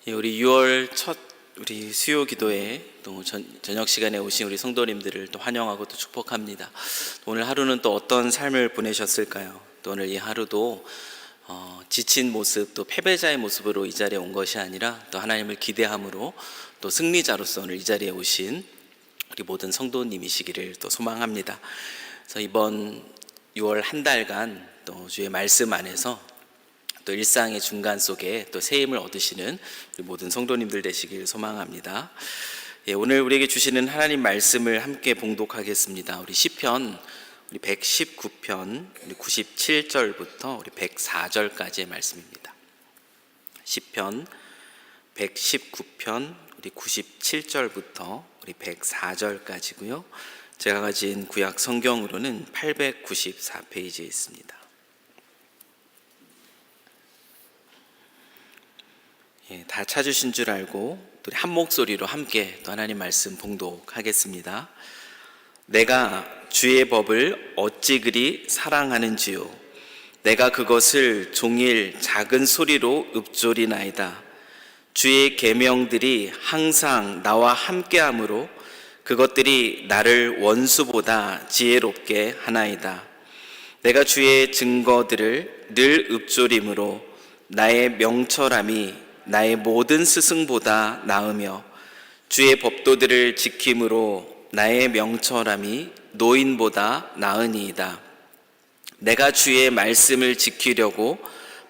우리 6월 첫 우리 수요 기도에 또 저녁 시간에 오신 우리 성도님들을 또 환영하고 또 축복합니다. 오늘 하루는 또 어떤 삶을 보내셨을까요? 또 오늘 이 하루도 지친 모습, 또 패배자의 모습으로 이 자리에 온 것이 아니라 또 하나님을 기대함으로 또 승리자로서 오늘 이 자리에 오신 우리 모든 성도님이시기를 또 소망합니다. 그래서 이번 6월 한 달간 또 주의 말씀 안에서 또 일상의 중간 속에 또 새 힘을 얻으시는 우리 모든 성도님들 되시길 소망합니다. 오늘 우리에게 주시는 하나님 말씀을 함께 봉독하겠습니다. 우리 시편 우리 119편 우리 97절부터 우리 104절까지의 말씀입니다. 시편 119편 우리 97절부터 우리 104절까지고요. 제가 가진 구약 성경으로는 894페이지에 있습니다. 다 찾으신 줄 알고 또 한 목소리로 함께 또 하나님 말씀 봉독하겠습니다. 내가 주의 법을 어찌 그리 사랑하는지요. 내가 그것을 종일 작은 소리로 읊조리나이다. 주의 계명들이 항상 나와 함께하므로 그것들이 나를 원수보다 지혜롭게 하나이다. 내가 주의 증거들을 늘 읊조림으로 나의 명철함이 나의 모든 스승보다 나으며 주의 법도들을 지킴으로 나의 명철함이 노인보다 나으니이다. 내가 주의 말씀을 지키려고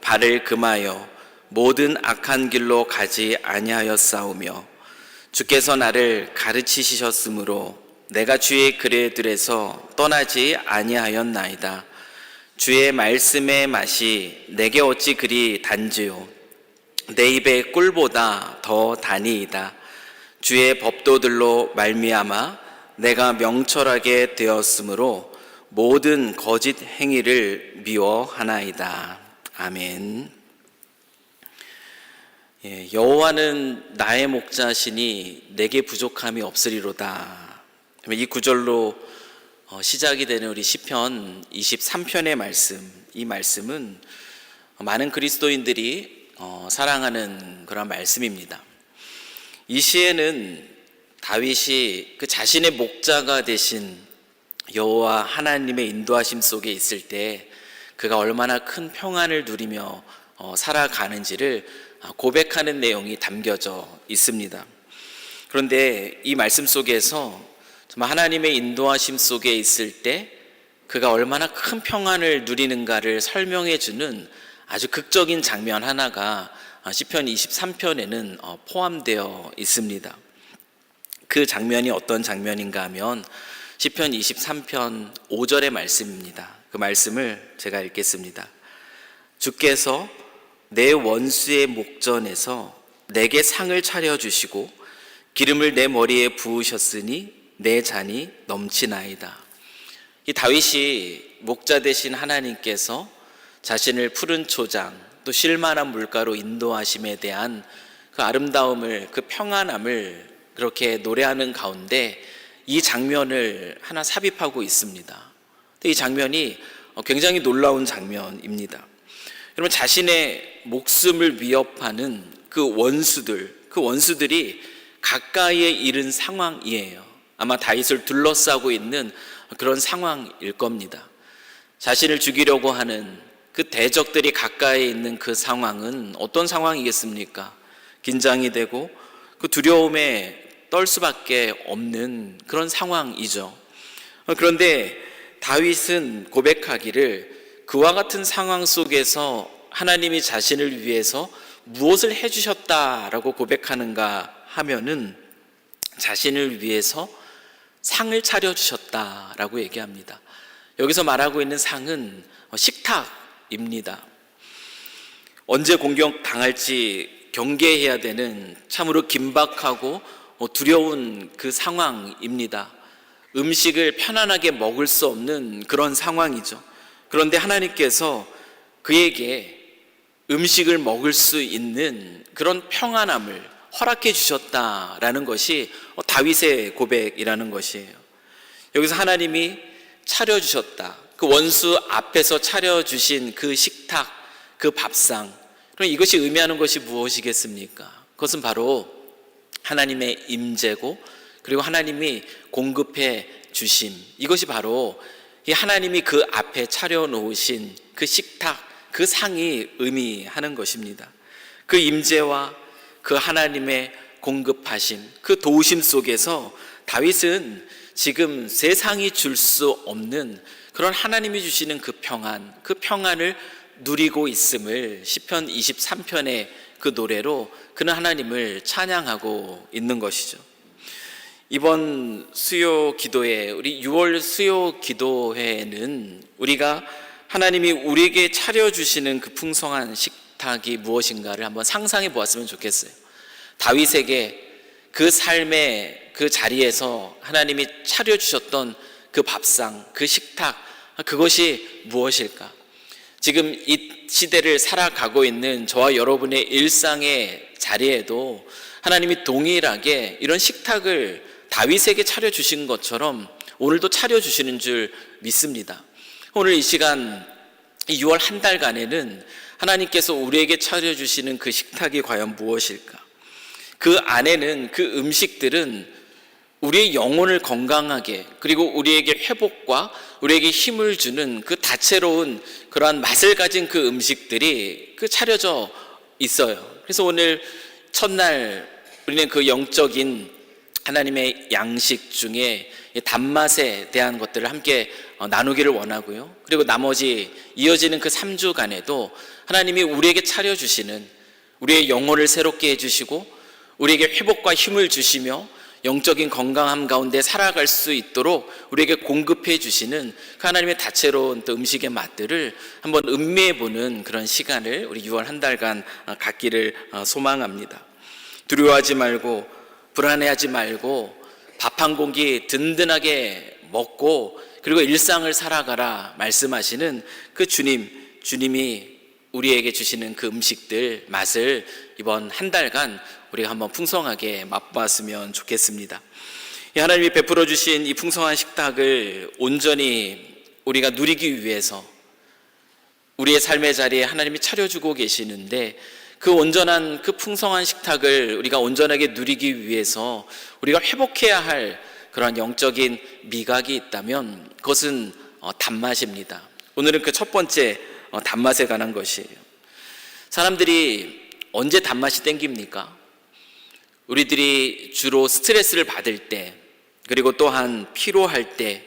발을 금하여 모든 악한 길로 가지 아니하였사오며 주께서 나를 가르치시셨으므로 내가 주의 규례들에서 떠나지 아니하였나이다. 주의 말씀의 맛이 내게 어찌 그리 단지요. 내 입의 꿀보다 더 다니이다. 주의 법도들로 말미암아 내가 명철하게 되었으므로 모든 거짓 행위를 미워하나이다. 아멘. 여호와는 나의 목자시니 내게 부족함이 없으리로다. 이 구절로 시작이 되는 우리 시편 23편의 말씀, 이 말씀은 많은 그리스도인들이 사랑하는 그런 말씀입니다. 이 시에는 다윗이 그 자신의 목자가 되신 여호와 하나님의 인도하심 속에 있을 때 그가 얼마나 큰 평안을 누리며 살아가는지를 고백하는 내용이 담겨져 있습니다. 그런데 이 말씀 속에서 정말 하나님의 인도하심 속에 있을 때 그가 얼마나 큰 평안을 누리는가를 설명해 주는 아주 극적인 장면 하나가 시편 23편에는 포함되어 있습니다. 그 장면이 어떤 장면인가 하면 시편 23편 5절의 말씀입니다. 그 말씀을 제가 읽겠습니다. 주께서 내 원수의 목전에서 내게 상을 차려주시고 기름을 내 머리에 부으셨으니 내 잔이 넘치나이다. 이 다윗이 목자 되신 하나님께서 자신을 푸른 초장 또 쉴만한 물가로 인도하심에 대한 그 아름다움을, 그 평안함을 그렇게 노래하는 가운데 이 장면을 하나 삽입하고 있습니다. 이 장면이 굉장히 놀라운 장면입니다. 여러분, 자신의 목숨을 위협하는 그 원수들이 가까이에 이른 상황이에요. 아마 다윗을 둘러싸고 있는 그런 상황일 겁니다. 자신을 죽이려고 하는 그 대적들이 가까이 있는 그 상황은 어떤 상황이겠습니까? 긴장이 되고 그 두려움에 떨 수밖에 없는 그런 상황이죠. 그런데 다윗은 고백하기를 그와 같은 상황 속에서 하나님이 자신을 위해서 무엇을 해주셨다라고 고백하는가 하면은 자신을 위해서 상을 차려주셨다라고 얘기합니다. 여기서 말하고 있는 상은 식탁입니다. 언제 공격당할지 경계해야 되는 참으로 긴박하고 두려운 그 상황입니다. 음식을 편안하게 먹을 수 없는 그런 상황이죠. 그런데 하나님께서 그에게 음식을 먹을 수 있는 그런 평안함을 허락해 주셨다라는 것이 다윗의 고백이라는 것이에요. 여기서 하나님이 차려주셨다. 그 원수 앞에서 차려주신 그 식탁, 그 밥상. 그럼 이것이 의미하는 것이 무엇이겠습니까? 그것은 바로 하나님의 임재고, 그리고 하나님이 공급해 주심, 이것이 바로 이 하나님이 그 앞에 차려놓으신 그 식탁, 그 상이 의미하는 것입니다. 그 임재와 그 하나님의 공급하심, 그 도우심 속에서 다윗은 지금 세상이 줄 수 없는 그런 하나님이 주시는 그 평안을 누리고 있음을 시편 23편의 그 노래로 그는 하나님을 찬양하고 있는 것이죠. 이번 수요 기도회, 우리 6월 수요 기도회에는 우리가 하나님이 우리에게 차려주시는 그 풍성한 식탁이 무엇인가를 한번 상상해 보았으면 좋겠어요. 다윗에게 그 삶의 그 자리에서 하나님이 차려주셨던 그 밥상, 그 식탁, 그것이 무엇일까? 지금 이 시대를 살아가고 있는 저와 여러분의 일상의 자리에도 하나님이 동일하게 이런 식탁을 다윗에게 차려주신 것처럼 오늘도 차려주시는 줄 믿습니다. 오늘 이 시간, 이 6월 한 달간에는 하나님께서 우리에게 차려주시는 그 식탁이 과연 무엇일까? 그 안에는, 그 음식들은 우리의 영혼을 건강하게, 그리고 우리에게 회복과 우리에게 힘을 주는 그 다채로운 그러한 맛을 가진 그 음식들이 차려져 있어요. 그래서 오늘 첫날 우리는 그 영적인 하나님의 양식 중에 단맛에 대한 것들을 함께 나누기를 원하고요. 그리고 나머지 이어지는 그 3주간에도 하나님이 우리에게 차려주시는, 우리의 영혼을 새롭게 해주시고 우리에게 회복과 힘을 주시며 영적인 건강함 가운데 살아갈 수 있도록 우리에게 공급해 주시는 그 하나님의 다채로운 또 음식의 맛들을 한번 음미해 보는 그런 시간을 우리 6월 한 달간 갖기를 소망합니다. 두려워하지 말고 불안해하지 말고 밥 한 공기 든든하게 먹고 그리고 일상을 살아가라 말씀하시는 그 주님이 우리에게 주시는 그 음식들 맛을 이번 한 달간 우리가 한번 풍성하게 맛보았으면 좋겠습니다. 하나님이 베풀어 주신 이 풍성한 식탁을 온전히 우리가 누리기 위해서 우리의 삶의 자리에 하나님이 차려주고 계시는데, 그 온전한 그 풍성한 식탁을 우리가 온전하게 누리기 위해서 우리가 회복해야 할 그런 영적인 미각이 있다면 그것은 단맛입니다. 오늘은 그 첫 번째 단맛에 관한 것이에요. 사람들이 언제 단맛이 땡깁니까? 우리들이 주로 스트레스를 받을 때, 그리고 또한 피로할 때,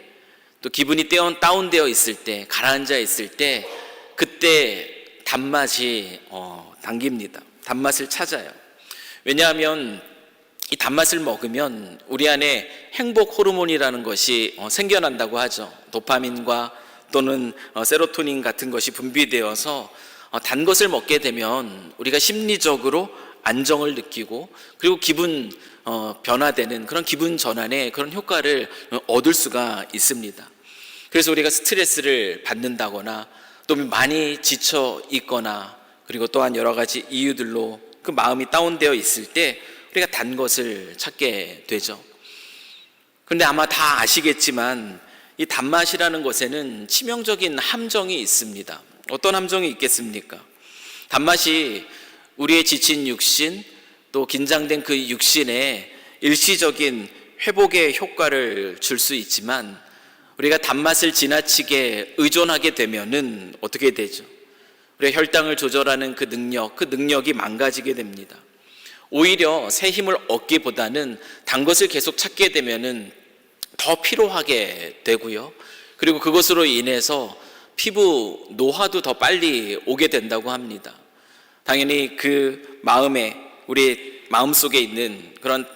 또 기분이 다운되어 있을 때, 가라앉아 있을 때, 그때 단맛이 당깁니다. 단맛을 찾아요. 왜냐하면 이 단맛을 먹으면 우리 안에 행복 호르몬이라는 것이 생겨난다고 하죠. 도파민과 또는 세로토닌 같은 것이 분비되어서 단 것을 먹게 되면 우리가 심리적으로 안정을 느끼고, 그리고 기분 변화되는 그런 기분 전환의 그런 효과를 얻을 수가 있습니다. 그래서 우리가 스트레스를 받는다거나 또 많이 지쳐 있거나, 그리고 또한 여러 가지 이유들로 그 마음이 다운되어 있을 때 우리가 단 것을 찾게 되죠. 그런데 아마 다 아시겠지만 이 단맛이라는 것에는 치명적인 함정이 있습니다. 어떤 함정이 있겠습니까? 단맛이 우리의 지친 육신, 또 긴장된 그 육신에 일시적인 회복의 효과를 줄 수 있지만, 우리가 단맛을 지나치게 의존하게 되면은 어떻게 되죠? 우리가 혈당을 조절하는 그 능력이 망가지게 됩니다. 오히려 새 힘을 얻기보다는 단 것을 계속 찾게 되면은 더 피로하게 되고요. 그리고 그것으로 인해서 피부 노화도 더 빨리 오게 된다고 합니다. 당연히 그 우리 마음속에 있는 그런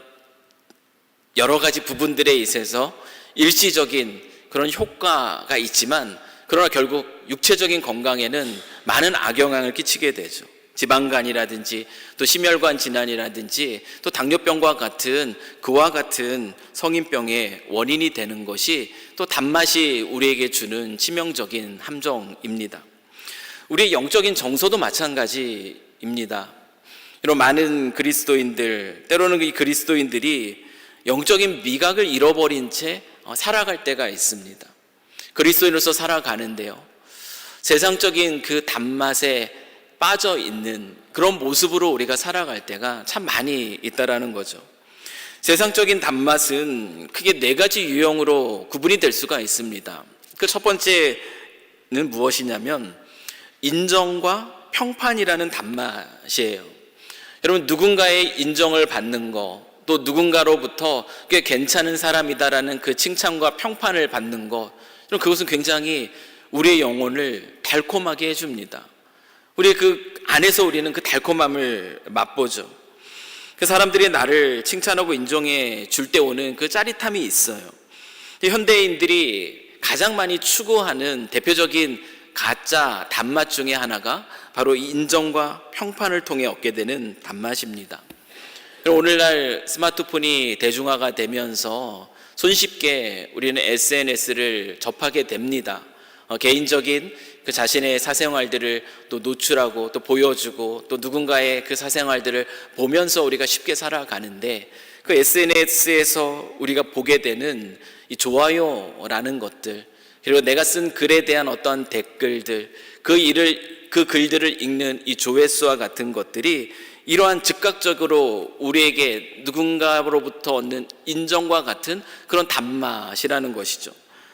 여러 가지 부분들에 있어서 일시적인 그런 효과가 있지만, 그러나 결국 육체적인 건강에는 많은 악영향을 끼치게 되죠. 지방간이라든지 또 심혈관 질환이라든지 또 당뇨병과 같은 그와 같은 성인병의 원인이 되는 것이 또 단맛이 우리에게 주는 치명적인 함정입니다. 우리의 영적인 정서도 마찬가지입니다. 이런 많은 그리스도인들, 때로는 이 그리스도인들이 영적인 미각을 잃어버린 채 살아갈 때가 있습니다. 그리스도인으로서 살아가는데요, 세상적인 그 단맛에 빠져 있는 그런 모습으로 우리가 살아갈 때가 참 많이 있다라는 거죠. 세상적인 단맛은 크게 네 가지 유형으로 구분이 될 수가 있습니다. 그 첫 번째는 무엇이냐면 인정과 평판이라는 단맛이에요. 여러분, 누군가의 인정을 받는 거, 또 누군가로부터 꽤 괜찮은 사람이다라는 그 칭찬과 평판을 받는 것, 그것은 굉장히 우리의 영혼을 달콤하게 해줍니다. 우리 그 안에서 우리는 그 달콤함을 맛보죠. 그 사람들이 나를 칭찬하고 인정해 줄 때 오는 그 짜릿함이 있어요. 현대인들이 가장 많이 추구하는 대표적인 가짜 단맛 중에 하나가 바로 인정과 평판을 통해 얻게 되는 단맛입니다. 오늘날 스마트폰이 대중화가 되면서 손쉽게 우리는 SNS를 접하게 됩니다. 개인적인 그 자신의 사생활들을 또 노출하고 또 보여주고 또 누군가의 그 사생활들을 보면서 우리가 쉽게 살아가는데, 그 SNS에서 우리가 보게 되는 이 좋아요라는 것들, 그리고 내가 쓴 글에 대한 어떤 댓글들, 그 글들을 읽는 이 조회수와 같은 것들이 이러한 즉각적으로 우리에게 누군가로부터 얻는 인정과 같은 그런 단맛이라는 것이죠.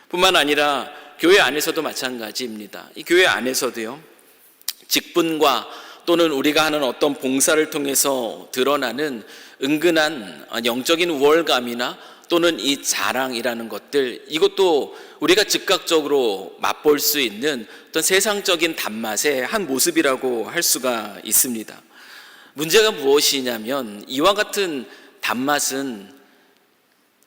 뿐만 아니라 교회 안에서도 마찬가지입니다. 이 교회 안에서도요, 직분과 또는 우리가 하는 어떤 봉사를 통해서 드러나는 은근한 영적인 우월감이나 또는 이 자랑이라는 것들, 이것도 우리가 즉각적으로 맛볼 수 있는 어떤 세상적인 단맛의 한 모습이라고 할 수가 있습니다. 문제가 무엇이냐면, 이와 같은 단맛은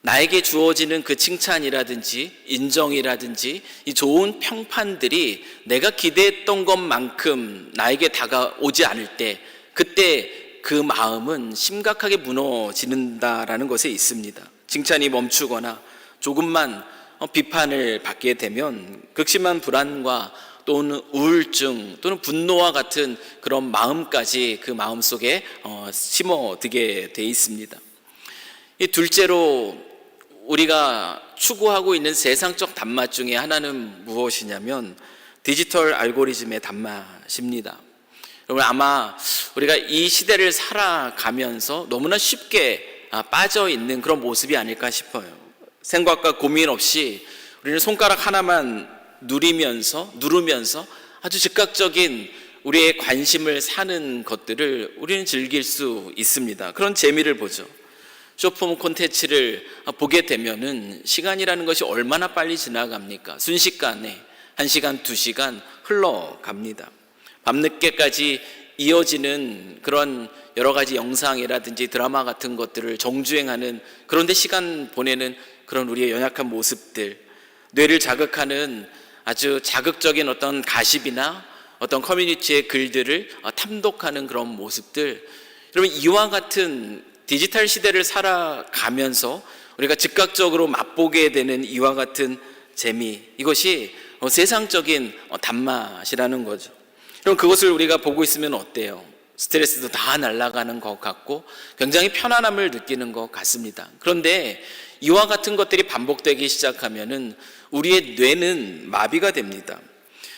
나에게 주어지는 그 칭찬이라든지 인정이라든지 이 좋은 평판들이 내가 기대했던 것만큼 나에게 다가오지 않을 때, 그때 그 마음은 심각하게 무너지는다라는 것에 있습니다. 칭찬이 멈추거나 조금만 비판을 받게 되면 극심한 불안과 또는 우울증 또는 분노와 같은 그런 마음까지 그 마음속에 심어들게 돼 있습니다. 이 둘째로 우리가 추구하고 있는 세상적 단맛 중에 하나는 무엇이냐면 디지털 알고리즘의 단맛입니다. 여러분, 아마 우리가 이 시대를 살아가면서 너무나 쉽게 빠져 있는 그런 모습이 아닐까 싶어요. 생각과 고민 없이 우리는 손가락 하나만 누르면서 아주 즉각적인 우리의 관심을 사는 것들을 우리는 즐길 수 있습니다. 그런 재미를 보죠. 쇼폼 콘텐츠를 보게 되면은 시간이라는 것이 얼마나 빨리 지나갑니까? 순식간에 1시간, 2시간 흘러갑니다. 밤늦게까지 이어지는 그런 여러 가지 영상이라든지 드라마 같은 것들을 정주행하는, 그런데 시간 보내는 그런 우리의 연약한 모습들, 뇌를 자극하는 아주 자극적인 어떤 가십이나 어떤 커뮤니티의 글들을 탐독하는 그런 모습들, 여러분, 이와 같은 디지털 시대를 살아가면서 우리가 즉각적으로 맛보게 되는 이와 같은 재미, 이것이 세상적인 단맛이라는 거죠. 그럼 그것을 우리가 보고 있으면 어때요? 스트레스도 다 날아가는 것 같고 굉장히 편안함을 느끼는 것 같습니다. 그런데 이와 같은 것들이 반복되기 시작하면은 우리의 뇌는 마비가 됩니다.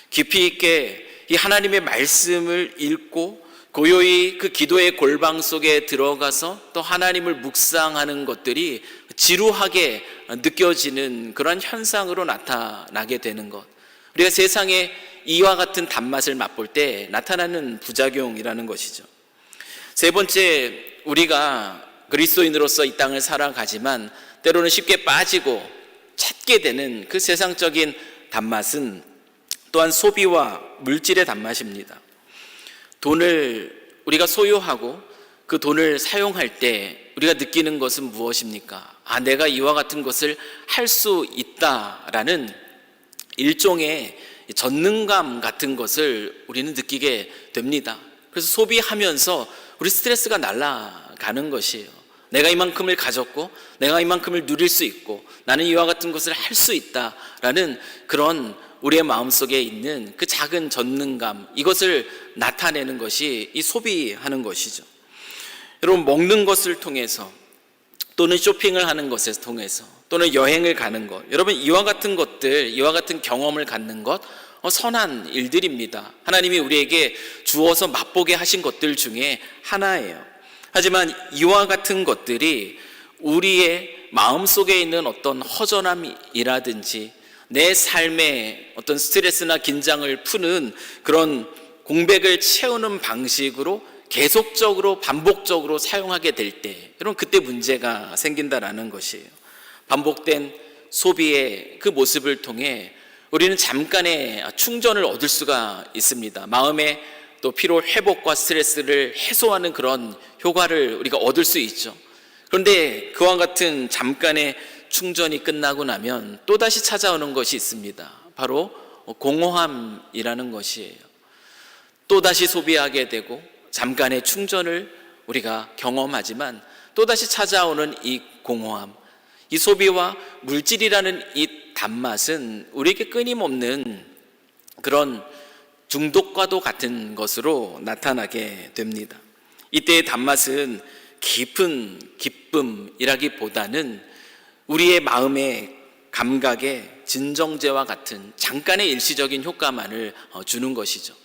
깊이 있게 이 하나님의 말씀을 읽고 고요히 그 기도의 골방 속에 들어가서 또 하나님을 묵상하는 것들이 지루하게 느껴지는 그런 현상으로 나타나게 되는 것, 우리가 세상에 이와 같은 단맛을 맛볼 때 나타나는 부작용이라는 것이죠. 세 번째, 우리가 그리스도인으로서 이 땅을 살아가지만 때로는 쉽게 빠지고 찾게 되는 그 세상적인 단맛은 또한 소비와 물질의 단맛입니다. 돈을 우리가 소유하고 그 돈을 사용할 때 우리가 느끼는 것은 무엇입니까? 내가 이와 같은 것을 할 수 있다라는 일종의 전능감 같은 것을 우리는 느끼게 됩니다. 그래서 소비하면서 우리 스트레스가 날아가는 것이에요. 내가 이만큼을 가졌고 내가 이만큼을 누릴 수 있고 나는 이와 같은 것을 할 수 있다라는 그런 우리의 마음속에 있는 그 작은 전능감, 이것을 나타내는 것이 이 소비하는 것이죠. 여러분, 먹는 것을 통해서 또는 쇼핑을 하는 것을 통해서 또는 여행을 가는 것, 여러분, 이와 같은 것들, 이와 같은 경험을 갖는 것 선한 일들입니다. 하나님이 우리에게 주어서 맛보게 하신 것들 중에 하나예요. 하지만 이와 같은 것들이 우리의 마음속에 있는 어떤 허전함이라든지 내 삶의 어떤 스트레스나 긴장을 푸는 그런 공백을 채우는 방식으로 계속적으로 반복적으로 사용하게 될 때, 여러분, 그때 문제가 생긴다라는 것이에요. 반복된 소비의 그 모습을 통해 우리는 잠깐의 충전을 얻을 수가 있습니다. 마음의 또 피로 회복과 스트레스를 해소하는 그런 효과를 우리가 얻을 수 있죠. 그런데 그와 같은 잠깐의 충전이 끝나고 나면 또다시 찾아오는 것이 있습니다. 바로 공허함이라는 것이에요. 또다시 소비하게 되고 잠깐의 충전을 우리가 경험하지만 또다시 찾아오는 이 공허함, 이 소비와 물질이라는 이 단맛은 우리에게 끊임없는 그런 중독과도 같은 것으로 나타나게 됩니다. 이때의 단맛은 깊은 기쁨이라기보다는 우리의 마음의 감각의 진정제와 같은 잠깐의 일시적인 효과만을 주는 것이죠.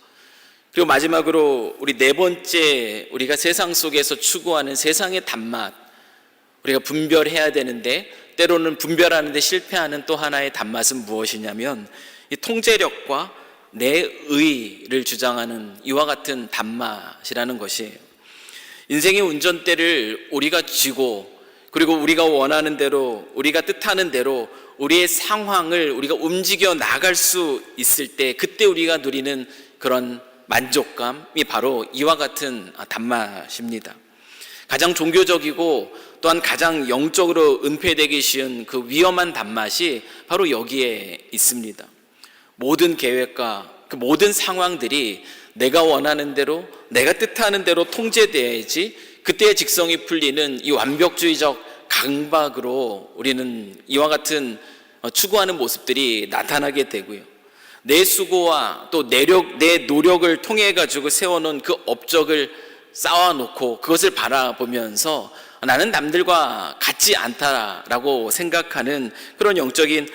그리고 마지막으로 우리 네 번째, 우리가 세상 속에서 추구하는 세상의 단맛, 우리가 분별해야 되는데 때로는 분별하는 데 실패하는 또 하나의 단맛은 무엇이냐면 이 통제력과 내 의를 주장하는 이와 같은 단맛이라는 것이에요. 인생의 운전대를 우리가 쥐고 그리고 우리가 원하는 대로, 우리가 뜻하는 대로 우리의 상황을 우리가 움직여 나갈 수 있을 때, 그때 우리가 누리는 그런 만족감이 바로 이와 같은 단맛입니다. 가장 종교적이고 또한 가장 영적으로 은폐되기 쉬운 그 위험한 단맛이 바로 여기에 있습니다. 모든 계획과 그 모든 상황들이 내가 원하는 대로, 내가 뜻하는 대로 통제돼야지 그때의 직성이 풀리는 이 완벽주의적 강박으로 우리는 이와 같은 추구하는 모습들이 나타나게 되고요. 내 수고와 또 내 노력을 통해 가지고 세워놓은 그 업적을 쌓아놓고 그것을 바라보면서 나는 남들과 같지 않다라고 생각하는 그런 영적인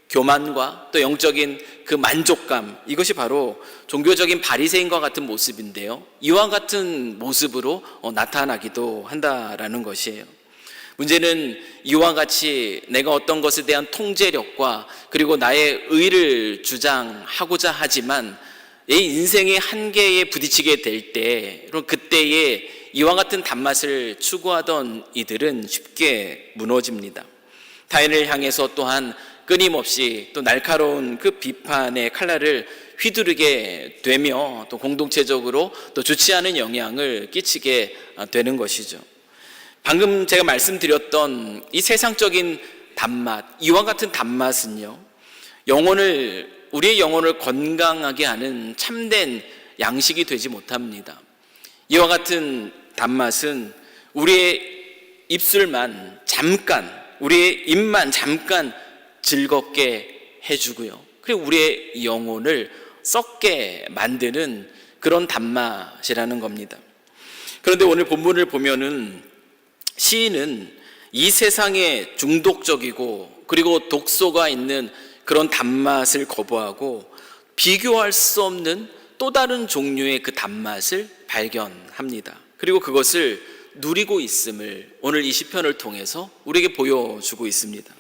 교만과 또 영적인 그 만족감, 이것이 바로 종교적인 바리새인과 같은 모습인데요, 이와 같은 모습으로 나타나기도 한다라는 것이에요. 문제는 이와 같이 내가 어떤 것에 대한 통제력과 그리고 나의 의를 주장하고자 하지만 내 인생의 한계에 부딪히게 될 때, 그때에 이와 같은 단맛을 추구하던 이들은 쉽게 무너집니다. 타인을 향해서 또한 끊임없이 또 날카로운 그 비판의 칼날을 휘두르게 되며 또 공동체적으로 또 좋지 않은 영향을 끼치게 되는 것이죠. 방금 제가 말씀드렸던 이 세상적인 단맛, 이와 같은 단맛은요, 우리의 영혼을 건강하게 하는 참된 양식이 되지 못합니다. 이와 같은 단맛은 우리의 입술만 잠깐, 우리의 입만 잠깐 즐겁게 해주고요, 그리고 우리의 영혼을 썩게 만드는 그런 단맛이라는 겁니다. 그런데 오늘 본문을 보면은 시인은 이 세상에 중독적이고 그리고 독소가 있는 그런 단맛을 거부하고 비교할 수 없는 또 다른 종류의 그 단맛을 발견합니다. 그리고 그것을 누리고 있음을 오늘 이 시편을 통해서 우리에게 보여주고 있습니다.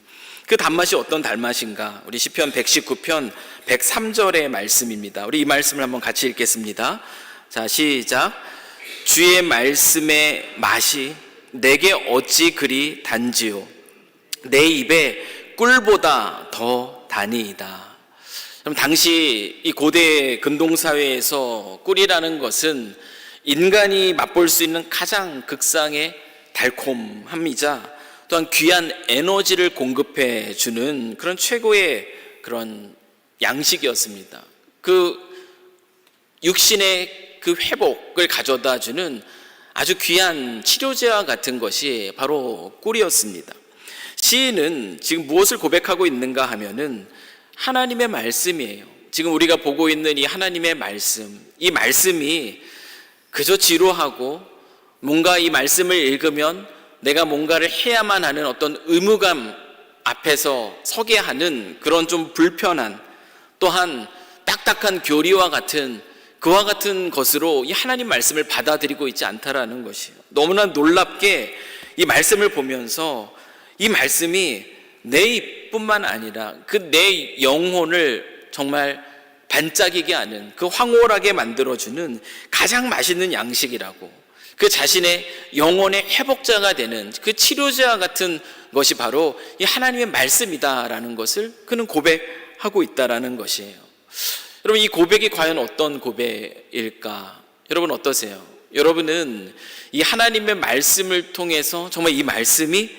그 단맛이 어떤 단맛인가? 우리 시편 119편 103절의 말씀입니다. 우리 이 말씀을 한번 같이 읽겠습니다. 자, 시작. 주의 말씀의 맛이 내게 어찌 그리 단지요, 내 입에 꿀보다 더 다니이다. 그럼 당시 이 고대 근동사회에서 꿀이라는 것은 인간이 맛볼 수 있는 가장 극상의 달콤함이자 또한 귀한 에너지를 공급해 주는 그런 최고의 그런 양식이었습니다. 그 육신의 그 회복을 가져다 주는 아주 귀한 치료제와 같은 것이 바로 꿀이었습니다. 시인은 지금 무엇을 고백하고 있는가 하면은 하나님의 말씀이에요. 지금 우리가 보고 있는 이 하나님의 말씀, 이 말씀이 그저 지루하고 뭔가 이 말씀을 읽으면 내가 뭔가를 해야만 하는 어떤 의무감 앞에서 서게 하는 그런 좀 불편한, 또한 딱딱한 교리와 같은 그와 같은 것으로 이 하나님 말씀을 받아들이고 있지 않다라는 것이에요. 너무나 놀랍게 이 말씀을 보면서 이 말씀이 내 입뿐만 아니라 그 내 영혼을 정말 반짝이게 하는, 그 황홀하게 만들어주는 가장 맛있는 양식이라고, 그 자신의 영혼의 회복자가 되는 그 치료자 같은 것이 바로 이 하나님의 말씀이다라는 것을 그는 고백하고 있다라는 것이에요. 여러분, 이 고백이 과연 어떤 고백일까? 여러분 어떠세요? 여러분은 이 하나님의 말씀을 통해서 정말 이 말씀이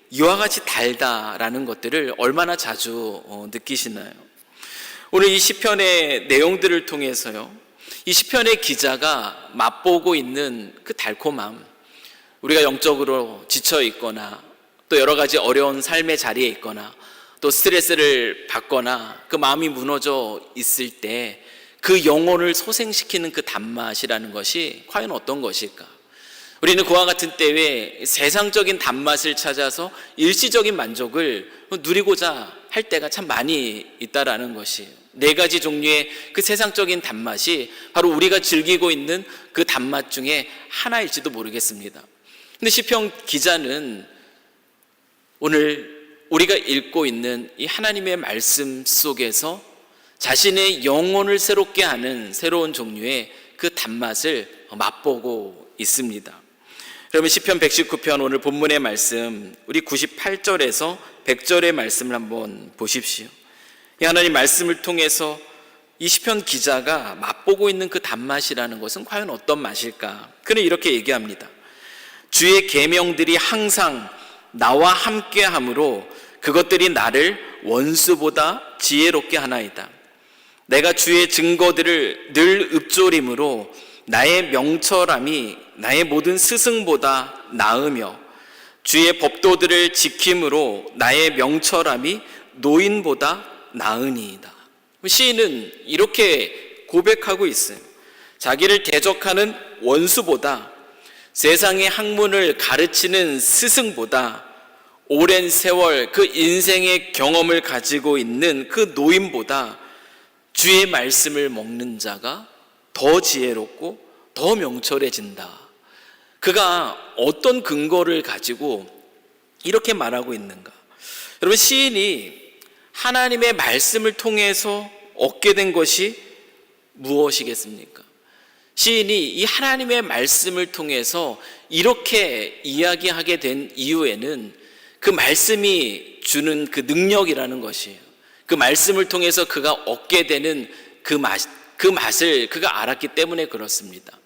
이와 같이 달다라는 것들을 얼마나 자주 느끼시나요? 오늘 이 시편의 내용들을 통해서요, 이 시편의 기자가 맛보고 있는 그 달콤함, 우리가 영적으로 지쳐 있거나 또 여러 가지 어려운 삶의 자리에 있거나 또 스트레스를 받거나 그 마음이 무너져 있을 때 그 영혼을 소생시키는 그 단맛이라는 것이 과연 어떤 것일까? 우리는 그와 같은 때에 세상적인 단맛을 찾아서 일시적인 만족을 누리고자 할 때가 참 많이 있다라는 것이에요. 네 가지 종류의 그 세상적인 단맛이 바로 우리가 즐기고 있는 그 단맛 중에 하나일지도 모르겠습니다. 근데 시편 기자는 오늘 우리가 읽고 있는 이 하나님의 말씀 속에서 자신의 영혼을 새롭게 하는 새로운 종류의 그 단맛을 맛보고 있습니다. 그러면 시편 119편 오늘 본문의 말씀, 우리 98절에서 100절의 말씀을 한번 보십시오. 이 하나님 말씀을 통해서 이 시편 기자가 맛보고 있는 그 단맛이라는 것은 과연 어떤 맛일까? 그는 이렇게 얘기합니다. 주의 계명들이 항상 나와 함께함으로 그것들이 나를 원수보다 지혜롭게 하나이다. 내가 주의 증거들을 늘 읊조림으로 나의 명철함이 나의 모든 스승보다 나으며 주의 법도들을 지킴으로 나의 명철함이 노인보다 나으니이다. 시인은 이렇게 고백하고 있어요. 자기를 대적하는 원수보다, 세상의 학문을 가르치는 스승보다, 오랜 세월 그 인생의 경험을 가지고 있는 그 노인보다 주의 말씀을 먹는 자가 더 지혜롭고 더 명철해진다. 그가 어떤 근거를 가지고 이렇게 말하고 있는가? 여러분, 시인이 하나님의 말씀을 통해서 얻게 된 것이 무엇이겠습니까? 시인이 이 하나님의 말씀을 통해서 이렇게 이야기하게 된 이유에는 그 말씀이 주는 그 능력이라는 것이에요. 그 말씀을 통해서 그가 얻게 되는 그 맛을 그가 알았기 때문에 그렇습니다.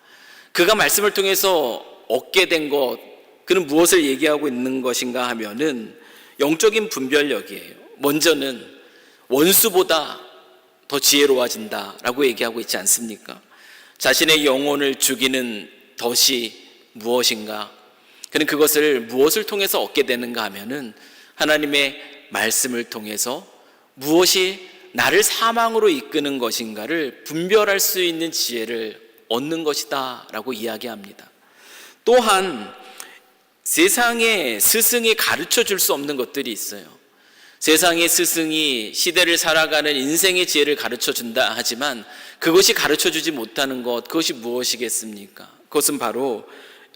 그가 말씀을 통해서 얻게 된 것, 그는 무엇을 얘기하고 있는 것인가 하면은 영적인 분별력이에요. 먼저는 원수보다 더 지혜로워진다라고 얘기하고 있지 않습니까? 자신의 영혼을 죽이는 덫이 무엇인가? 그는 그것을 무엇을 통해서 얻게 되는가 하면은 하나님의 말씀을 통해서 무엇이 나를 사망으로 이끄는 것인가를 분별할 수 있는 지혜를 얻는 것이다 라고 이야기합니다. 또한 세상의 스승이 가르쳐 줄 수 없는 것들이 있어요. 세상의 스승이 시대를 살아가는 인생의 지혜를 가르쳐 준다 하지만 그것이 가르쳐 주지 못하는 것, 그것이 무엇이겠습니까? 그것은 바로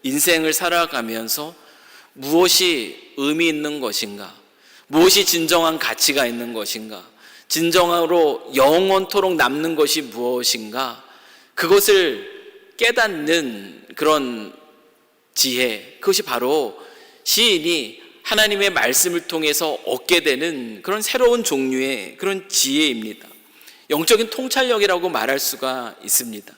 인생을 살아가면서 무엇이 의미 있는 것인가, 무엇이 진정한 가치가 있는 것인가, 진정으로 영원토록 남는 것이 무엇인가, 그것을 깨닫는 그런 지혜, 그것이 바로 시인이 하나님의 말씀을 통해서 얻게 되는 그런 새로운 종류의 그런 지혜입니다. 영적인 통찰력이라고 말할 수가 있습니다.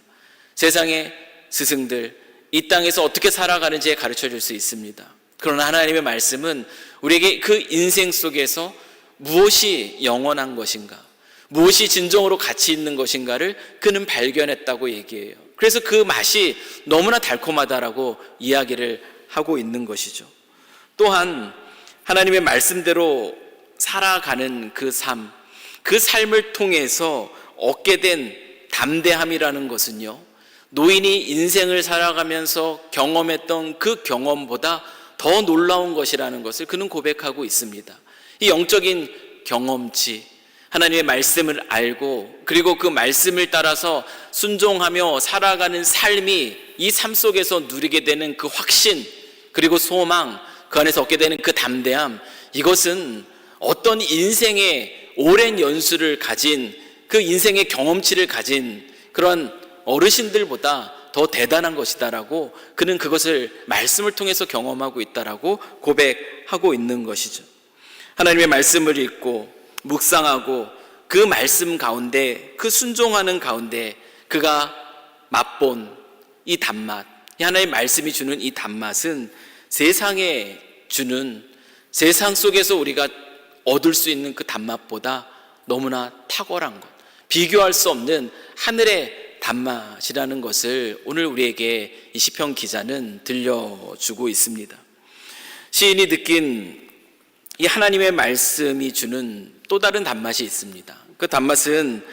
세상의 스승들, 이 땅에서 어떻게 살아가는지에 가르쳐 줄 수 있습니다. 그러나 하나님의 말씀은 우리에게 그 인생 속에서 무엇이 영원한 것인가, 무엇이 진정으로 가치 있는 것인가를 그는 발견했다고 얘기해요. 그래서 그 맛이 너무나 달콤하다라고 이야기를 하고 있는 것이죠. 또한 하나님의 말씀대로 살아가는 그 삶, 그 삶을 통해서 얻게 된 담대함이라는 것은요, 노인이 인생을 살아가면서 경험했던 그 경험보다 더 놀라운 것이라는 것을 그는 고백하고 있습니다. 이 영적인 경험치, 하나님의 말씀을 알고 그리고 그 말씀을 따라서 순종하며 살아가는 삶이 이 삶 속에서 누리게 되는 그 확신, 그리고 소망, 그 안에서 얻게 되는 그 담대함, 이것은 어떤 인생의 오랜 연수를 가진, 그 인생의 경험치를 가진 그런 어르신들보다 더 대단한 것이다라고 그는 그것을 말씀을 통해서 경험하고 있다라고 고백하고 있는 것이죠. 하나님의 말씀을 읽고 묵상하고 그 말씀 가운데, 그 순종하는 가운데 그가 맛본 이 단맛, 하나님의 말씀이 주는 이 단맛은 세상에 주는, 세상 속에서 우리가 얻을 수 있는 그 단맛보다 너무나 탁월한 것, 비교할 수 없는 하늘의 단맛이라는 것을 오늘 우리에게 이 시편 기자는 들려주고 있습니다. 시인이 느낀 이 하나님의 말씀이 주는 또 다른 단맛이 있습니다. 그 단맛은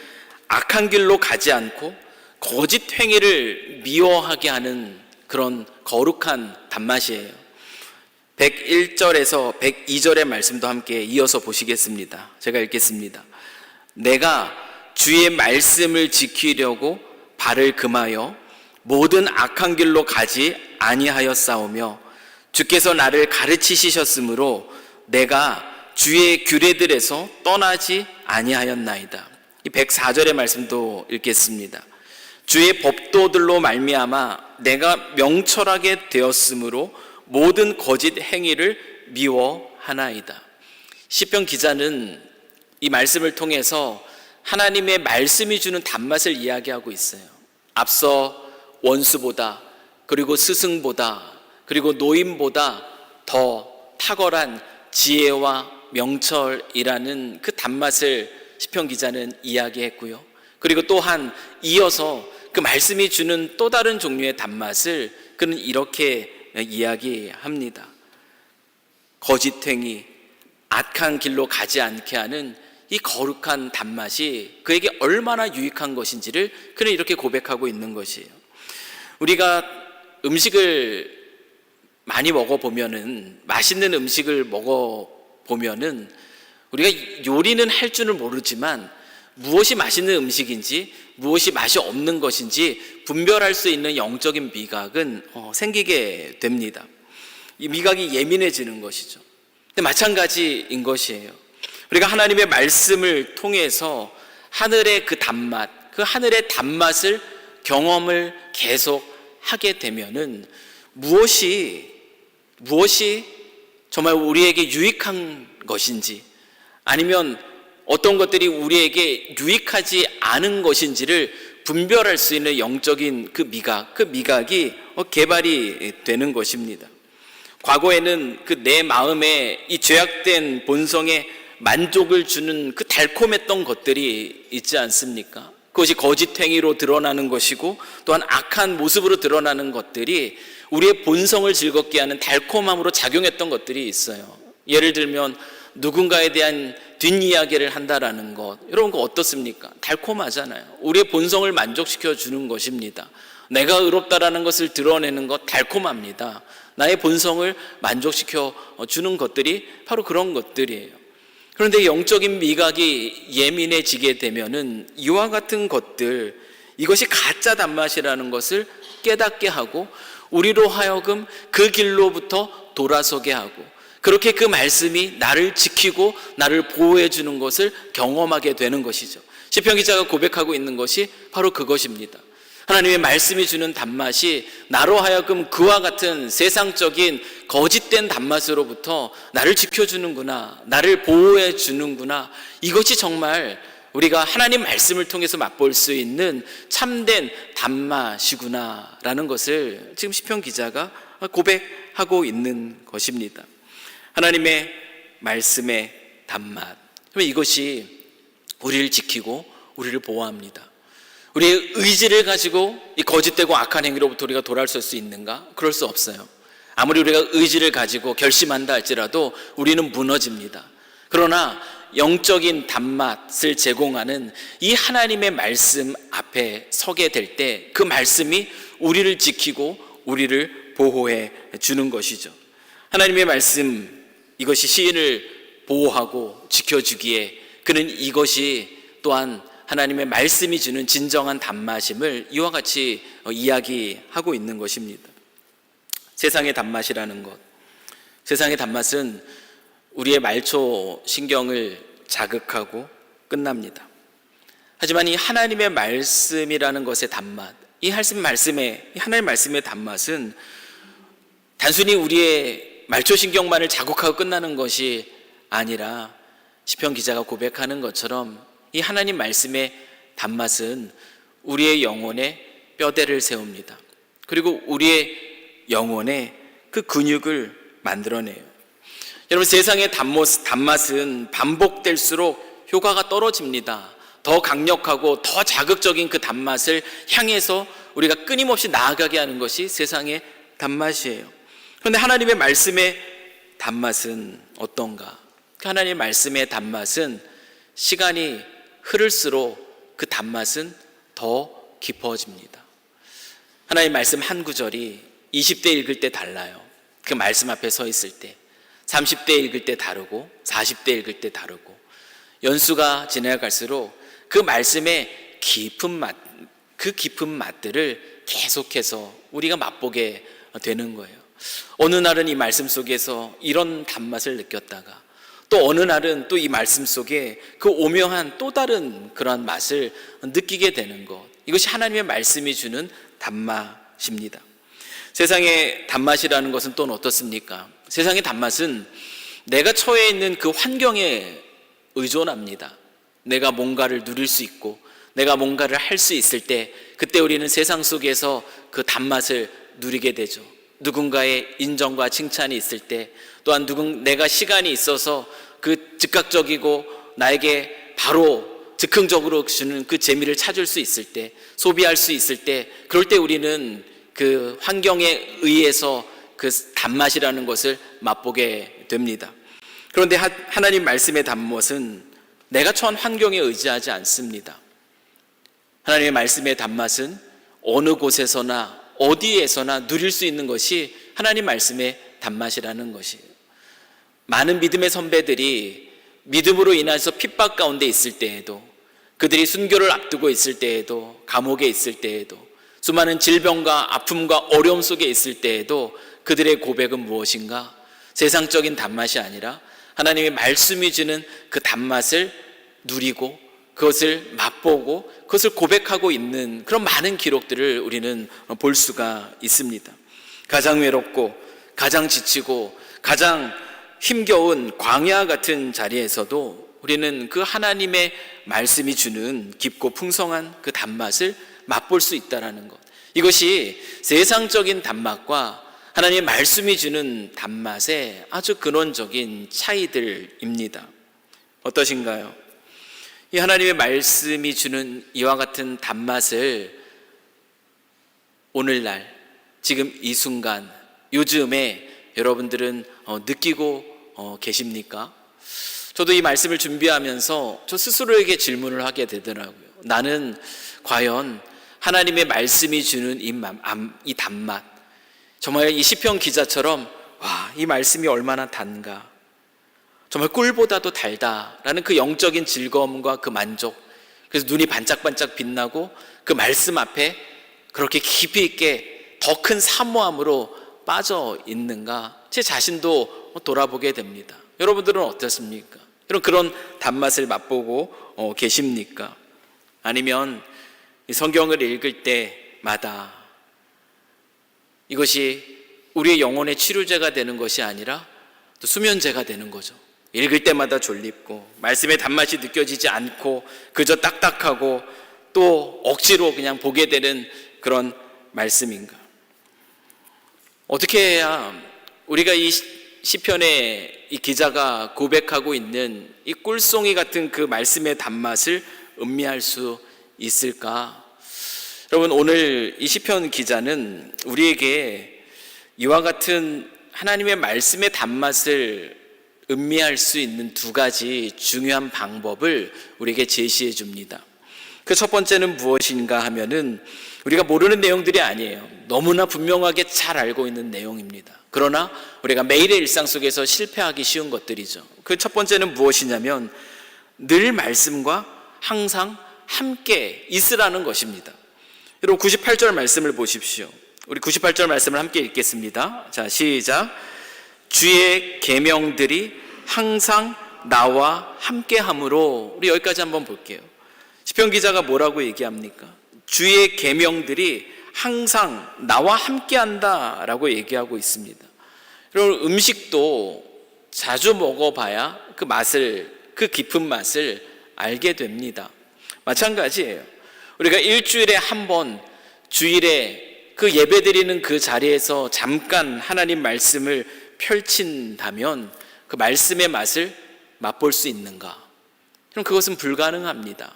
악한 길로 가지 않고 거짓 행위를 미워하게 하는 그런 거룩한 단맛이에요. 101절에서 102절의 말씀도 함께 이어서 보시겠습니다. 제가 읽겠습니다. 내가 주의 말씀을 지키려고 발을 금하여 모든 악한 길로 가지 아니하였사오며 주께서 나를 가르치시셨으므로 내가 주의 규례들에서 떠나지 아니하였나이다. 이 104절의 말씀도 읽겠습니다. 주의 법도들로 말미암아 내가 명철하게 되었으므로 모든 거짓 행위를 미워하나이다. 시편 기자는 이 말씀을 통해서 하나님의 말씀이 주는 단맛을 이야기하고 있어요. 앞서 원수보다, 그리고 스승보다, 그리고 노인보다 더 탁월한 지혜와 명철이라는 그 단맛을 시편 기자는 이야기했고요. 그리고 또한 이어서 그 말씀이 주는 또 다른 종류의 단맛을 그는 이렇게 이야기합니다. 거짓 행위, 악한 길로 가지 않게 하는 이 거룩한 단맛이 그에게 얼마나 유익한 것인지를 그는 이렇게 고백하고 있는 것이에요. 우리가 음식을 많이 먹어보면은, 맛있는 음식을 먹어보면은 우리가 요리는 할 줄은 모르지만 무엇이 맛있는 음식인지 무엇이 맛이 없는 것인지 분별할 수 있는 영적인 미각은 생기게 됩니다. 이 미각이 예민해지는 것이죠. 근데 마찬가지인 것이에요. 우리가 하나님의 말씀을 통해서 하늘의 그 단맛, 그 하늘의 단맛을 경험을 계속 하게 되면은 무엇이 정말 우리에게 유익한 것인지, 아니면 어떤 것들이 우리에게 유익하지 않은 것인지를 분별할 수 있는 영적인 그 미각이 개발이 되는 것입니다. 과거에는 그 내 마음에 이 죄악된 본성에 만족을 주는 그 달콤했던 것들이 있지 않습니까? 그것이 거짓 행위로 드러나는 것이고 또한 악한 모습으로 드러나는 것들이 우리의 본성을 즐겁게 하는 달콤함으로 작용했던 것들이 있어요. 예를 들면 누군가에 대한 뒷이야기를 한다라는 것, 이런 거 어떻습니까? 달콤하잖아요. 우리의 본성을 만족시켜 주는 것입니다. 내가 의롭다라는 것을 드러내는 것 달콤합니다. 나의 본성을 만족시켜 주는 것들이 바로 그런 것들이에요. 그런데 영적인 미각이 예민해지게 되면은 이와 같은 것들, 이것이 가짜 단맛이라는 것을 깨닫게 하고 우리로 하여금 그 길로부터 돌아서게 하고, 그렇게 그 말씀이 나를 지키고 나를 보호해 주는 것을 경험하게 되는 것이죠. 시편 기자가 고백하고 있는 것이 바로 그것입니다. 하나님의 말씀이 주는 단맛이 나로 하여금 그와 같은 세상적인 거짓된 단맛으로부터 나를 지켜주는구나, 나를 보호해 주는구나, 이것이 정말 우리가 하나님 말씀을 통해서 맛볼 수 있는 참된 단맛이구나 라는 것을 지금 시편 기자가 고백하고 있는 것입니다. 하나님의 말씀의 단맛, 이것이 우리를 지키고 우리를 보호합니다. 우리의 의지를 가지고 이 거짓되고 악한 행위로부터 우리가 돌아올 수 있는가? 그럴 수 없어요. 아무리 우리가 의지를 가지고 결심한다 할지라도 우리는 무너집니다. 그러나 영적인 단맛을 제공하는 이 하나님의 말씀 앞에 서게 될 때 그 말씀이 우리를 지키고 우리를 보호해 주는 것이죠. 하나님의 말씀, 이것이 시인을 보호하고 지켜주기에 그는 이것이 또한 하나님의 말씀이 주는 진정한 단맛임을 이와 같이 이야기하고 있는 것입니다. 세상의 단맛이라는 것, 세상의 단맛은 우리의 말초 신경을 자극하고 끝납니다. 하지만 이 하나님의 말씀이라는 것의 단맛, 이 하나님의 말씀의 단맛은 단순히 우리의 말초 신경만을 자극하고 끝나는 것이 아니라 시편 기자가 고백하는 것처럼 이 하나님 말씀의 단맛은 우리의 영혼에 뼈대를 세웁니다. 그리고 우리의 영혼에 그 근육을 만들어내요. 여러분, 세상의 단맛은 반복될수록 효과가 떨어집니다. 더 강력하고 더 자극적인 그 단맛을 향해서 우리가 끊임없이 나아가게 하는 것이 세상의 단맛이에요. 그런데 하나님의 말씀의 단맛은 어떤가? 하나님의 말씀의 단맛은 시간이 흐를수록 그 단맛은 더 깊어집니다. 하나님 말씀 한 구절이 20대 읽을 때 달라요. 그 말씀 앞에 서 있을 때 30대 읽을 때 다르고 40대 읽을 때 다르고, 연수가 지나갈수록 그 말씀의 깊은 맛, 그 깊은 맛들을 계속해서 우리가 맛보게 되는 거예요. 어느 날은 이 말씀 속에서 이런 단맛을 느꼈다가 또 어느 날은 또 이 말씀 속에 그 오묘한 또 다른 그런 맛을 느끼게 되는 것, 이것이 하나님의 말씀이 주는 단맛입니다. 세상의 단맛이라는 것은 또 어떻습니까? 세상의 단맛은 내가 처해 있는 그 환경에 의존합니다. 내가 뭔가를 누릴 수 있고 내가 뭔가를 할 수 있을 때, 그때 우리는 세상 속에서 그 단맛을 누리게 되죠. 누군가의 인정과 칭찬이 있을 때, 또한 내가 시간이 있어서 그 즉각적이고 나에게 바로 즉흥적으로 주는 그 재미를 찾을 수 있을 때, 소비할 수 있을 때, 그럴 때 우리는 그 환경에 의해서 그 단맛이라는 것을 맛보게 됩니다. 그런데 하나님 말씀의 단맛은 내가 처한 환경에 의지하지 않습니다. 하나님의 말씀의 단맛은 어느 곳에서나 어디에서나 누릴 수 있는 것이 하나님 말씀의 단맛이라는 것이에요. 많은 믿음의 선배들이 믿음으로 인해서 핍박 가운데 있을 때에도, 그들이 순교를 앞두고 있을 때에도, 감옥에 있을 때에도, 수많은 질병과 아픔과 어려움 속에 있을 때에도 그들의 고백은 무엇인가? 세상적인 단맛이 아니라 하나님의 말씀이 주는 그 단맛을 누리고 그것을 맛보고 그것을 고백하고 있는 그런 많은 기록들을 우리는 볼 수가 있습니다. 가장 외롭고 가장 지치고 가장 힘겨운 광야 같은 자리에서도 우리는 그 하나님의 말씀이 주는 깊고 풍성한 그 단맛을 맛볼 수 있다는 것, 이것이 세상적인 단맛과 하나님의 말씀이 주는 단맛의 아주 근원적인 차이들입니다. 어떠신가요? 이 하나님의 말씀이 주는 이와 같은 단맛을 오늘날, 지금 이 순간, 요즘에 여러분들은 느끼고 계십니까? 저도 이 말씀을 준비하면서 저 스스로에게 질문을 하게 되더라고요. 나는 과연 하나님의 말씀이 주는 이 단맛, 정말 이 시편 기자처럼 이 말씀이 얼마나 단가, 정말 꿀보다도 달다라는 그 영적인 즐거움과 그 만족, 그래서 눈이 반짝반짝 빛나고 그 말씀 앞에 그렇게 깊이 있게 더 큰 사모함으로 빠져 있는가, 제 자신도 돌아보게 됩니다. 여러분들은 어떻습니까? 여러분, 그런 단맛을 맛보고 계십니까? 아니면 이 성경을 읽을 때마다 이것이 우리의 영혼의 치료제가 되는 것이 아니라 또 수면제가 되는 거죠. 읽을 때마다 졸립고 말씀의 단맛이 느껴지지 않고 그저 딱딱하고 또 억지로 그냥 보게 되는 그런 말씀인가? 어떻게 해야 우리가 이 시편의 이 기자가 고백하고 있는 이 꿀송이 같은 그 말씀의 단맛을 음미할 수 있을까? 여러분, 오늘 이 시편 기자는 우리에게 이와 같은 하나님의 말씀의 단맛을 음미할 수 있는 두 가지 중요한 방법을 우리에게 제시해 줍니다. 그 첫 번째는 무엇인가 하면은 우리가 모르는 내용들이 아니에요. 너무나 분명하게 잘 알고 있는 내용입니다. 그러나 우리가 매일의 일상 속에서 실패하기 쉬운 것들이죠. 그 첫 번째는 무엇이냐면 늘 말씀과 항상 함께 있으라는 것입니다. 여러분 98절 말씀을 보십시오. 우리 98절 말씀을 함께 읽겠습니다. 자, 시작. 주의 계명들이 항상 나와 함께함으로. 우리 여기까지 한번 볼게요. 시편 기자가 뭐라고 얘기합니까? 주의 계명들이 항상 나와 함께한다라고 얘기하고 있습니다. 여러분 음식도 자주 먹어봐야 그 맛을, 그 깊은 맛을 알게 됩니다. 마찬가지예요. 우리가 일주일에 한 번 주일에 그 예배드리는 그 자리에서 잠깐 하나님 말씀을 펼친다면 그 말씀의 맛을 맛볼 수 있는가? 그럼 그것은 불가능합니다.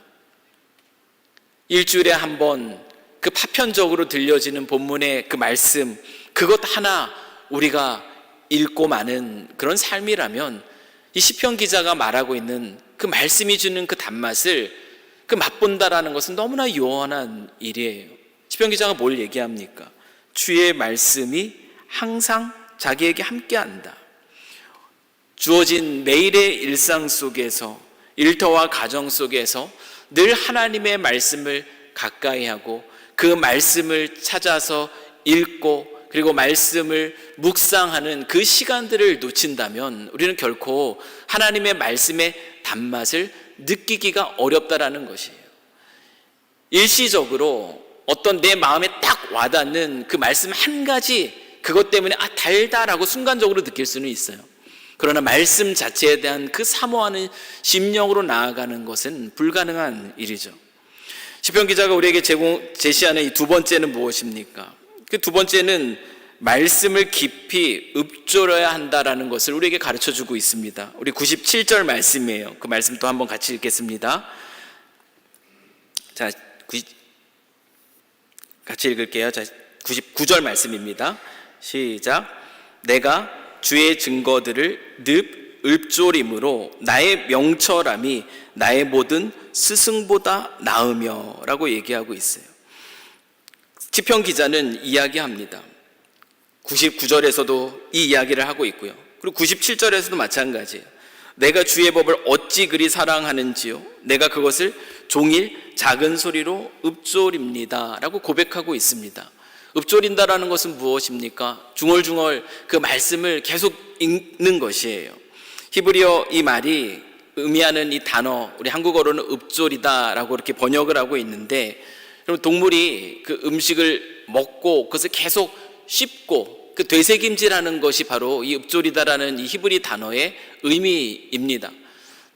일주일에 한 번 그 파편적으로 들려지는 본문의 그 말씀, 그것 하나 우리가 읽고 마는 그런 삶이라면 이 시편 기자가 말하고 있는 그 말씀이 주는 그 단맛을 그 맛본다라는 것은 너무나 요원한 일이에요. 시편 기자가 뭘 얘기합니까? 주의 말씀이 항상 자기에게 함께한다. 주어진 매일의 일상 속에서, 일터와 가정 속에서 늘 하나님의 말씀을 가까이 하고 그 말씀을 찾아서 읽고 그리고 말씀을 묵상하는 그 시간들을 놓친다면 우리는 결코 하나님의 말씀의 단맛을 느끼기가 어렵다라는 것이에요. 일시적으로 어떤 내 마음에 딱 와닿는 그 말씀 한 가지, 그것 때문에 달다라고 순간적으로 느낄 수는 있어요. 그러나 말씀 자체에 대한 그 사모하는 심령으로 나아가는 것은 불가능한 일이죠. 시편 기자가 우리에게 제시하는 이 두 번째는 무엇입니까? 그 두 번째는 말씀을 깊이 읊조려야 한다라는 것을 우리에게 가르쳐주고 있습니다. 우리 97절 말씀이에요. 그 말씀 또 한번 같이 읽겠습니다. 자, 같이 읽을게요. 자, 99절 말씀입니다. 시작. 내가 주의 증거들을 늪 읊조림으로 나의 명철함이 나의 모든 스승보다 나으며 라고 얘기하고 있어요. 시편 기자는 이야기합니다. 99절에서도 이 이야기를 하고 있고요. 그리고 97절에서도 마찬가지예요. 내가 주의 법을 어찌 그리 사랑하는지요. 내가 그것을 종일 작은 소리로 읊조립니다 라고 고백하고 있습니다. 읊조린다라는 것은 무엇입니까? 중얼중얼 그 말씀을 계속 읽는 것이에요. 히브리어 이 말이 의미하는 이 단어, 우리 한국어로는 읊조리다라고 이렇게 번역을 하고 있는데, 여러분 동물이 그 음식을 먹고 그것을 계속 씹고 그 되새김질하는 것이 바로 이 읊조리다라는 이 히브리 단어의 의미입니다.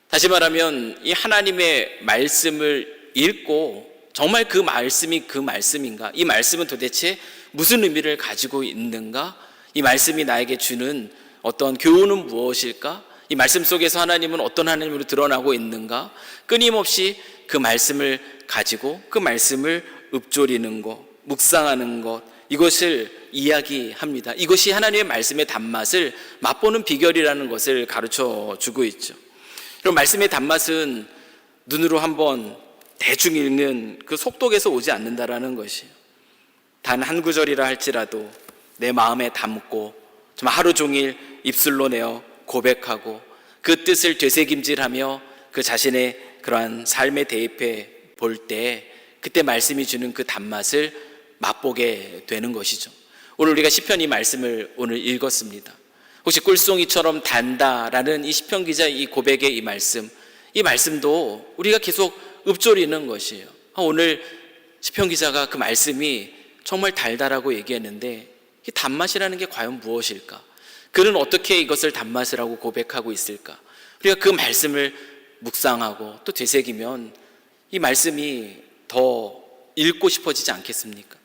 다시 말하면 이 하나님의 말씀을 읽고 정말 그 말씀이 그 말씀인가? 이 말씀은 도대체 무슨 의미를 가지고 있는가? 이 말씀이 나에게 주는 어떤 교훈은 무엇일까? 이 말씀 속에서 하나님은 어떤 하나님으로 드러나고 있는가? 끊임없이 그 말씀을 가지고 그 말씀을 읊조리는 것, 묵상하는 것, 이것을 이야기합니다. 이것이 하나님의 말씀의 단맛을 맛보는 비결이라는 것을 가르쳐 주고 있죠. 그럼 말씀의 단맛은 눈으로 한번 대충 읽는 그 속독에서 오지 않는다라는 것이에요. 단 한 구절이라 할지라도 내 마음에 담고 정말 하루 종일 입술로 내어 고백하고 그 뜻을 되새김질하며 그 자신의 그러한 삶에 대입해 볼 때 그때 말씀이 주는 그 단맛을 맛보게 되는 것이죠. 오늘 우리가 시편 이 말씀을 오늘 읽었습니다. 혹시 꿀송이처럼 단다라는 이 시편 기자의 이 고백의 이 말씀도 우리가 계속 읊조리는 것이에요. 오늘 시편 기자가 그 말씀이 정말 달다라고 얘기했는데 이 단맛이라는 게 과연 무엇일까? 그는 어떻게 이것을 단맛이라고 고백하고 있을까? 우리가 그 말씀을 묵상하고 또 되새기면 이 말씀이 더 읽고 싶어지지 않겠습니까?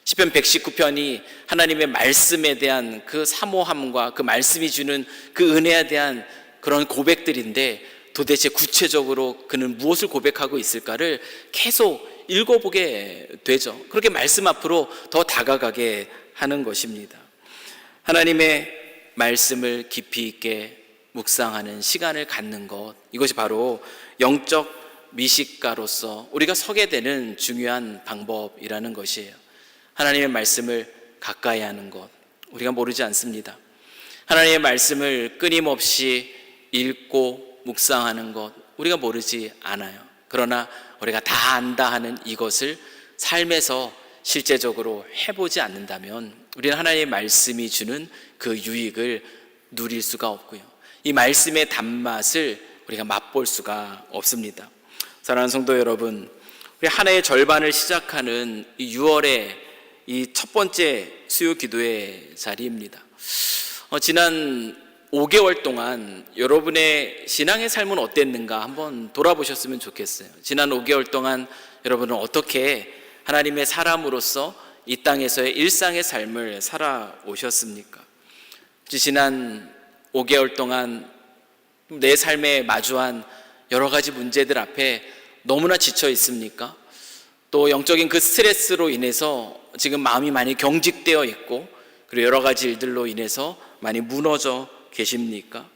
시편 119편이 하나님의 말씀에 대한 그 사모함과 그 말씀이 주는 그 은혜에 대한 그런 고백들인데 도대체 구체적으로 그는 무엇을 고백하고 있을까를 계속 읽어보게 되죠. 그렇게 말씀 앞으로 더 다가가게 하는 것입니다. 하나님의 말씀을 깊이 있게 묵상하는 시간을 갖는 것, 이것이 바로 영적 미식가로서 우리가 서게 되는 중요한 방법이라는 것이에요. 하나님의 말씀을 가까이 하는 것, 우리가 모르지 않습니다. 하나님의 말씀을 끊임없이 읽고 묵상하는 것, 우리가 모르지 않아요. 그러나 우리가 다 안다 하는 이것을 삶에서 실제적으로 해보지 않는다면 우리는 하나님의 말씀이 주는 그 유익을 누릴 수가 없고요, 이 말씀의 단맛을 우리가 맛볼 수가 없습니다. 사랑하는 성도 여러분, 우리 한 해의 절반을 시작하는 이 6월의 이 첫 번째 수요 기도의 자리입니다. 지난 5개월 동안 여러분의 신앙의 삶은 어땠는가 한번 돌아보셨으면 좋겠어요. 지난 5개월 동안 여러분은 어떻게 하나님의 사람으로서 이 땅에서의 일상의 삶을 살아오셨습니까? 지난 5개월 동안 내 삶에 마주한 여러 가지 문제들 앞에 너무나 지쳐 있습니까? 또 영적인 그 스트레스로 인해서 지금 마음이 많이 경직되어 있고, 그리고 여러 가지 일들로 인해서 많이 무너져 계십니까?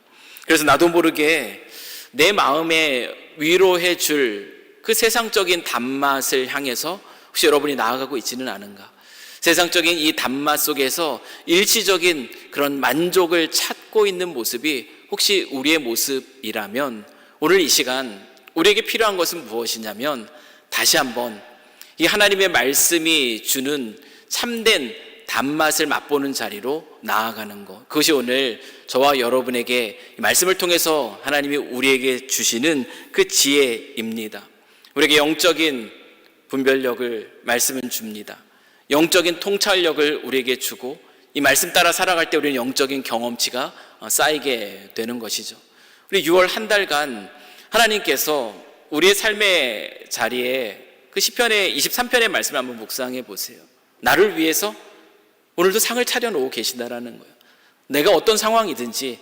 그래서 나도 모르게 내 마음에 위로해 줄 그 세상적인 단맛을 향해서 혹시 여러분이 나아가고 있지는 않은가? 세상적인 이 단맛 속에서 일시적인 그런 만족을 찾고 있는 모습이 혹시 우리의 모습이라면, 오늘 이 시간 우리에게 필요한 것은 무엇이냐면 다시 한번 이 하나님의 말씀이 주는 참된 단맛을 맛보는 자리로 나아가는 것, 그것이 오늘 저와 여러분에게 이 말씀을 통해서 하나님이 우리에게 주시는 그 지혜입니다. 우리에게 영적인 분별력을 말씀은 줍니다. 영적인 통찰력을 우리에게 주고, 이 말씀 따라 살아갈 때 우리는 영적인 경험치가 쌓이게 되는 것이죠. 우리 6월 한 달간 하나님께서 우리의 삶의 자리에 그 시편의 23편의 말씀을 한번 묵상해 보세요. 나를 위해서 오늘도 상을 차려놓고 계신다라는 거예요. 내가 어떤 상황이든지,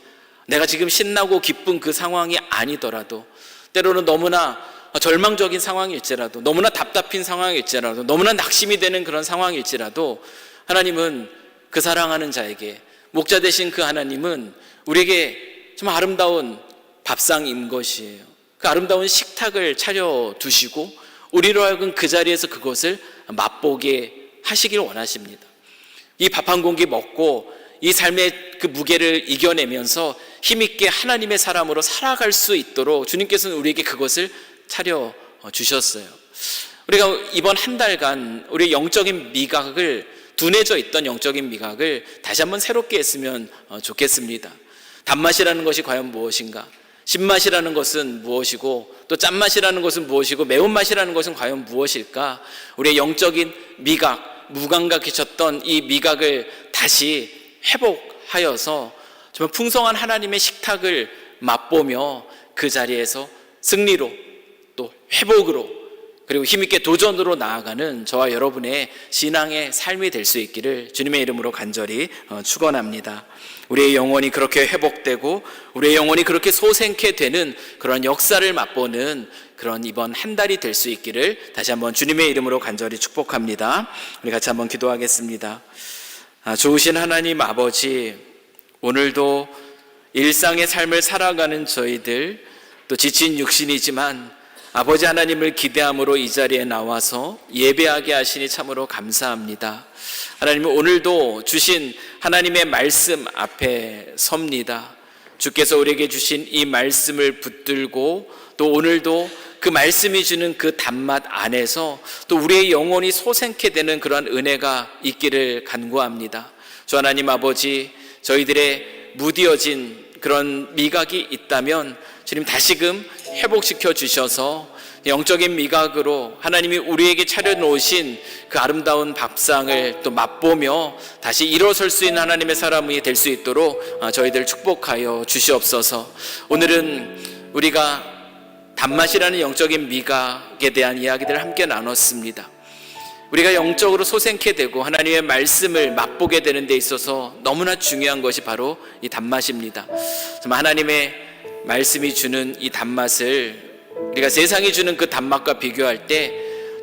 내가 지금 신나고 기쁜 그 상황이 아니더라도, 때로는 너무나 절망적인 상황일지라도, 너무나 답답한 상황일지라도, 너무나 낙심이 되는 그런 상황일지라도, 하나님은 그 사랑하는 자에게, 목자 되신 그 하나님은 우리에게 좀 아름다운 밥상인 것이에요. 그 아름다운 식탁을 차려두시고 우리로 하여금 그 자리에서 그것을 맛보게 하시길 원하십니다. 이 밥 한 공기 먹고 이 삶의 그 무게를 이겨내면서 힘있게 하나님의 사람으로 살아갈 수 있도록 주님께서는 우리에게 그것을 차려주셨어요. 우리가 이번 한 달간 우리 영적인 미각을, 둔해져 있던 영적인 미각을 다시 한번 새롭게 했으면 좋겠습니다. 단맛이라는 것이 과연 무엇인가? 신맛이라는 것은 무엇이고, 또 짠맛이라는 것은 무엇이고, 매운맛이라는 것은 과연 무엇일까? 우리의 영적인 미각, 무감각해졌던 이 미각을 다시 회복하여서 정말 풍성한 하나님의 식탁을 맛보며 그 자리에서 승리로, 또 회복으로, 그리고 힘있게 도전으로 나아가는 저와 여러분의 신앙의 삶이 될 수 있기를 주님의 이름으로 간절히 축원합니다. 우리의 영혼이 그렇게 회복되고 우리의 영혼이 그렇게 소생케 되는 그런 역사를 맛보는 그런 이번 한 달이 될 수 있기를 다시 한번 주님의 이름으로 간절히 축복합니다. 우리 같이 한번 기도하겠습니다. 좋으신 하나님 아버지, 오늘도 일상의 삶을 살아가는 저희들, 또 지친 육신이지만 아버지 하나님을 기대함으로 이 자리에 나와서 예배하게 하시니 참으로 감사합니다. 하나님, 오늘도 주신 하나님의 말씀 앞에 섭니다. 주께서 우리에게 주신 이 말씀을 붙들고, 또 오늘도 그 말씀이 주는 그 단맛 안에서 또 우리의 영혼이 소생케 되는 그러한 은혜가 있기를 간구합니다. 주 하나님 아버지, 저희들의 무디어진 그런 미각이 있다면 주님 다시금 회복시켜 주셔서 영적인 미각으로 하나님이 우리에게 차려놓으신 그 아름다운 밥상을 또 맛보며 다시 일어설 수 있는 하나님의 사람이 될 수 있도록 저희들 축복하여 주시옵소서. 오늘은 우리가 단맛이라는 영적인 미각에 대한 이야기들을 함께 나눴습니다. 우리가 영적으로 소생케 되고 하나님의 말씀을 맛보게 되는 데 있어서 너무나 중요한 것이 바로 이 단맛입니다. 정말 하나님의 말씀이 주는 이 단맛을 우리가 세상이 주는 그 단맛과 비교할 때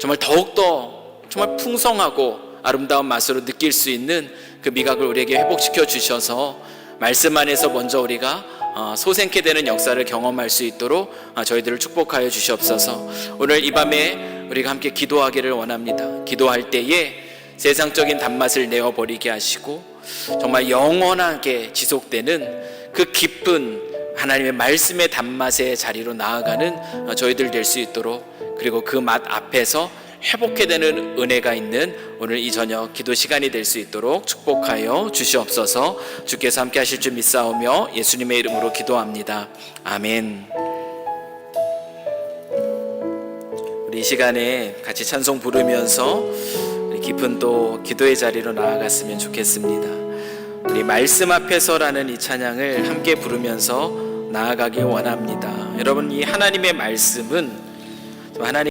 정말 더욱더 정말 풍성하고 아름다운 맛으로 느낄 수 있는 그 미각을 우리에게 회복시켜 주셔서 말씀 안에서 먼저 우리가 소생케 되는 역사를 경험할 수 있도록 저희들을 축복하여 주시옵소서. 오늘 이 밤에 우리가 함께 기도하기를 원합니다. 기도할 때에 세상적인 단맛을 내어버리게 하시고 정말 영원하게 지속되는 그 기쁜 하나님의 말씀의 단맛의 자리로 나아가는 저희들 될 수 있도록, 그리고 그 맛 앞에서 회복해 되는 은혜가 있는 오늘 이 저녁 기도 시간이 될 수 있도록 축복하여 주시옵소서. 주께서 함께 하실 줄 믿사오며 예수님의 이름으로 기도합니다. 아멘. 우리 이 시간에 같이 찬송 부르면서 우리 깊은 또 기도의 자리로 나아갔으면 좋겠습니다. 우리 말씀 앞에서라는 이 찬양을 함께 부르면서 나아가길 원합니다. 여러분, 이 하나님의 말씀은 하나님